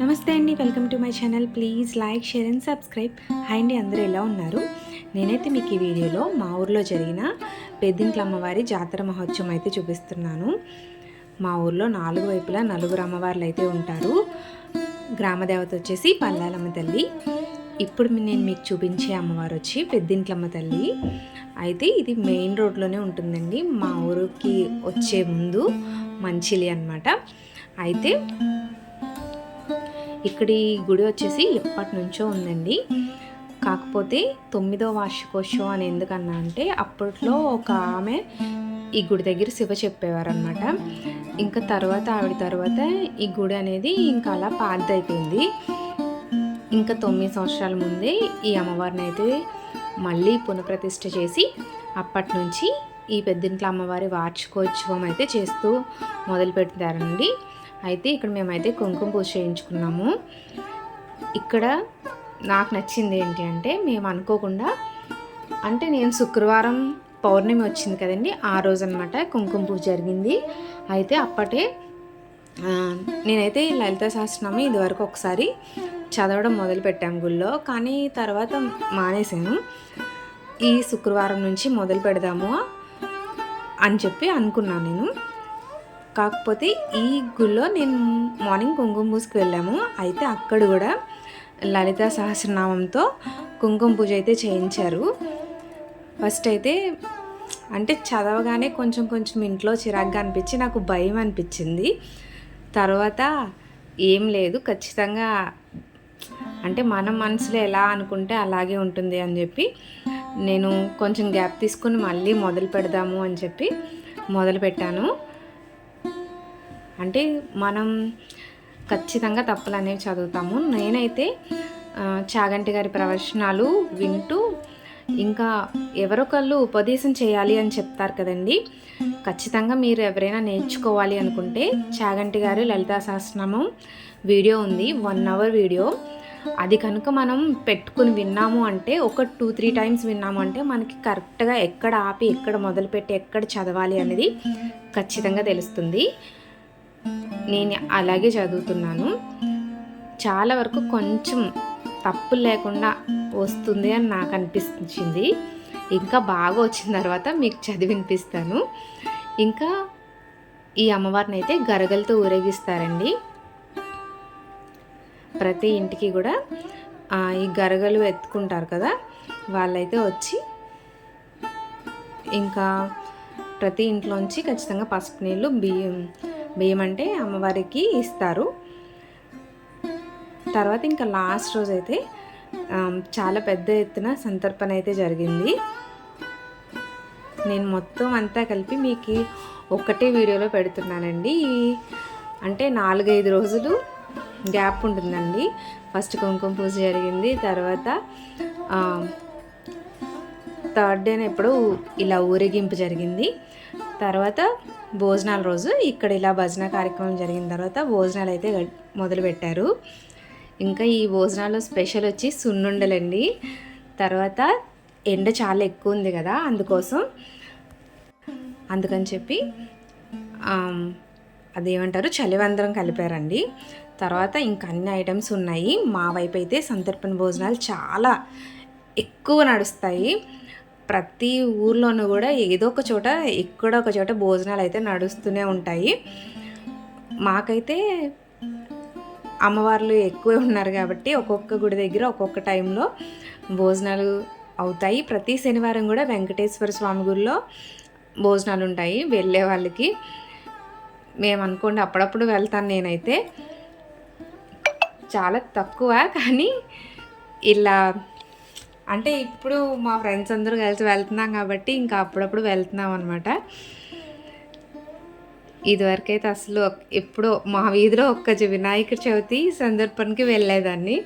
నమస్తే అండి, welcome to my channel. Please like, share and subscribe. Hi అండి, అందరూ ఎలా ఉన్నారు? నేనైతే మీకు ఈ వీడియోలో మా ఊర్లో జరిగిన పెద్దింట్ల అమ్మవారి జాతర మహోత్సవం అయితే చూపిస్తున్నాను. మా ఊర్లో 4 వైపులా 4 అమ్మవార్లు అయితే ఉంటారు. గ్రామదేవత వచ్చేసి పల్లాలమ్మ తల్లి. ఇప్పుడు నేను మీకు చూపించే అమ్మవారు వచ్చి పెద్దింట్లమ్మ తల్లి. అయితే ఇది మెయిన్ రోడ్లోనే ఉంటుందండి, మా ఊరికి వచ్చే ముందు మంచిలి అన్నమాట. అయితే ఇక్కడ ఈ గుడి వచ్చేసి ఎప్పటి నుంచో ఉందండి. కాకపోతే 9వ వార్షికోత్సవం అని ఎందుకన్నా అంటే అప్పట్లో ఒక ఆమె ఈ గుడి దగ్గర శివ చెప్పేవారనమాట. ఇంకా ఆవిడ తర్వాత ఈ గుడి అనేది ఇంకా అలా పాతదైపోయింది. ఇంకా 9 సంవత్సరాల ముందే ఈ అమ్మవారిని అయితే మళ్ళీ పునఃప్రతిష్ఠ చేసి అప్పటి నుంచి ఈ పెద్దింట్ల అమ్మవారి వార్షికోత్సవం అయితే చేస్తూ మొదలు పెట్టారండి. అయితే ఇక్కడ మేమైతే కుంకుమ పూజ చేయించుకున్నాము. ఇక్కడ నాకు నచ్చింది ఏంటి అంటే, మేము అనుకోకుండా అంటే నేను శుక్రవారం పౌర్ణమి వచ్చింది కదండి, ఆ రోజు అనమాట కుంకుమ పూజ జరిగింది. అయితే అప్పటే నేనైతే లలిత సహస్రనామం ఇదివరకు ఒకసారి చదవడం మొదలుపెట్టాము గుళ్ళో, కానీ తర్వాత మానేశాను. ఈ శుక్రవారం నుంచి మొదలు పెడదాము అని చెప్పి అనుకున్నాను నేను. కాకపోతే ఈ గుళ్ళో నేను మార్నింగ్ కుంకుమ పూజకి వెళ్ళాము. అయితే అక్కడ కూడా లలిత సహస్రనామంతో కుంకుమ పూజ అయితే చేయించారు. ఫస్ట్ అయితే అంటే చదవగానే కొంచెం ఇంట్లో చిరాగ్గా అనిపించి నాకు భయం అనిపించింది. తర్వాత ఏం లేదు, ఖచ్చితంగా అంటే మనం మనసులో ఎలా అనుకుంటే అలాగే ఉంటుంది అని చెప్పి నేను కొంచెం గ్యాప్ తీసుకుని మళ్ళీ మొదలు పెడదాము అని చెప్పి మొదలుపెట్టాను. అంటే మనం ఖచ్చితంగా తప్పులు అనేవి చదువుతాము. నేనైతే చాగంటి గారి ప్రవచనాలు వింటూ, ఇంకా ఎవరొకళ్ళు ఉపదేశం చేయాలి అని చెప్తారు కదండి, ఖచ్చితంగా మీరు ఎవరైనా నేర్చుకోవాలి అనుకుంటే చాగంటి గారి లలితా సహస్రనామం వీడియో ఉంది, 1 అవర్ వీడియో. అది కనుక మనం పెట్టుకుని విన్నాము అంటే, ఒక 2-3 టైమ్స్ విన్నాము అంటే మనకి కరెక్ట్గా ఎక్కడ ఆపి ఎక్కడ మొదలుపెట్టి ఎక్కడ చదవాలి అనేది ఖచ్చితంగా తెలుస్తుంది. నేను అలాగే చదువుతున్నాను. చాలా వరకు కొంచెం తప్పులు లేకుండా వస్తుంది అని నాకు అనిపించింది. ఇంకా బాగా వచ్చిన తర్వాత మీకు చదివినిపిస్తాను. ఇంకా ఈ అమ్మవారిని అయితే గరగలతో ఊరేగిస్తారండి. ప్రతి ఇంటికి కూడా ఈ గరగలు ఎత్తుకుంటారు కదా, వాళ్ళైతే వచ్చి ఇంకా ప్రతి ఇంట్లోంచి ఖచ్చితంగా పసుపు నీళ్ళు, బియ్యం అంటే అమ్మవారికి ఇస్తారు. తర్వాత ఇంకా లాస్ట్ రోజు అయితే చాలా పెద్ద ఎత్తున సంతర్పణ అయితే జరిగింది. నేను మొత్తం అంతా కలిపి మీకు ఒక్కటే వీడియోలో పెడుతున్నానండి. అంటే 4-5 రోజులు గ్యాప్ ఉంటుందండి. ఫస్ట్ కుంకుమ పూజ జరిగింది, తర్వాత 3rd డేన ఎప్పుడు ఇలా ఊరేగింపు జరిగింది. తర్వాత భోజనాల రోజు ఇక్కడ ఇలా భజన కార్యక్రమం జరిగిన తర్వాత భోజనాలు అయితే మొదలుపెట్టారు. ఇంకా ఈ భోజనాల్లో స్పెషల్ వచ్చి సున్నుండలండి. తర్వాత ఎండ చాలా ఎక్కువ ఉంది కదా, అందుకని చెప్పి అదేమంటారు చలివందరం కలిపారండి. తర్వాత ఇంకా అన్ని ఐటమ్స్ ఉన్నాయి. మా వైపు అయితే సంతర్పణ భోజనాలు చాలా ఎక్కువ నడుస్తాయి. ప్రతి ఊర్లోనూ కూడా ఏదో ఒక చోట ఎక్కడో ఒక చోట భోజనాలు అయితే నడుస్తూనే ఉంటాయి. మాకైతే అమ్మవార్లు ఎక్కువే ఉన్నారు కాబట్టి ఒక్కొక్క గుడి దగ్గర ఒక్కొక్క టైంలో భోజనాలు అవుతాయి. ప్రతి శనివారం కూడా వెంకటేశ్వర స్వామి గుడిలో భోజనాలు ఉంటాయి వెళ్ళే వాళ్ళకి. మేము అనుకోండి అప్పుడప్పుడు వెళ్తాను, నేనైతే చాలా తక్కువ, కానీ ఇలా అంటే ఇప్పుడు మా ఫ్రెండ్స్ అందరూ కలిసి వెళ్తున్నాం కాబట్టి ఇంకా అప్పుడప్పుడు వెళ్తున్నాం అనమాట. ఇదివరకైతే అసలు ఎప్పుడో మా వీధిలో వినాయక చవితి సందర్భానికి వెళ్ళేదాన్ని.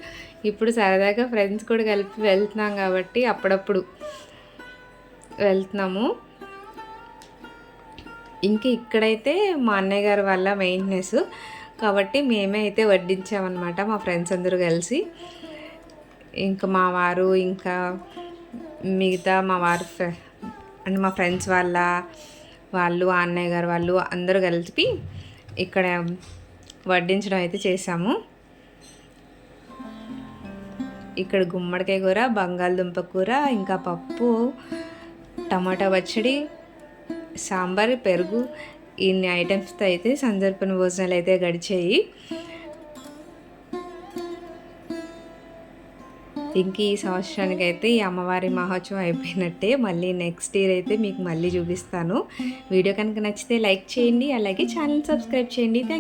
ఇప్పుడు సరదాగా ఫ్రెండ్స్ కూడా కలిపి వెళ్తున్నాం కాబట్టి అప్పుడప్పుడు వెళ్తున్నాము. ఇంక ఇక్కడైతే మా అన్నయ్య గారి వల్ల మెయింటెనెన్స్ కాబట్టి మేమే అయితే వడ్డించామన్నమాట, మా ఫ్రెండ్స్ అందరూ కలిసి. ఇంకా మా వారు, ఇంకా మిగతా మా వారు అంటే మా ఫ్రెండ్స్ వాళ్ళు అన్నయ్య గారు వాళ్ళు అందరూ కలిపి ఇక్కడ వడ్డించడం అయితే చేశాము. ఇక్కడ గుమ్మడికాయ కూర, బంగాళదుంప కూర, ఇంకా పప్పు, టమాటా పచ్చడి, సాంబార్, పెరుగు, ఇన్ని ఐటమ్స్తో అయితే సందర్పణ భోజనాలు అయితే గడిచాయి. ఇంక ఈ సంవత్సరానికి అయితే ఈ అమ్మవారి మహోత్సవం అయిపోయినట్టే. మళ్ళీ నెక్స్ట్ ఇయర్ అయితే మీకు మళ్ళీ చూపిస్తాను. వీడియో కనుక నచ్చితే లైక్ చేయండి, అలాగే ఛానల్ సబ్స్క్రైబ్ చేయండి. థ్యాంక్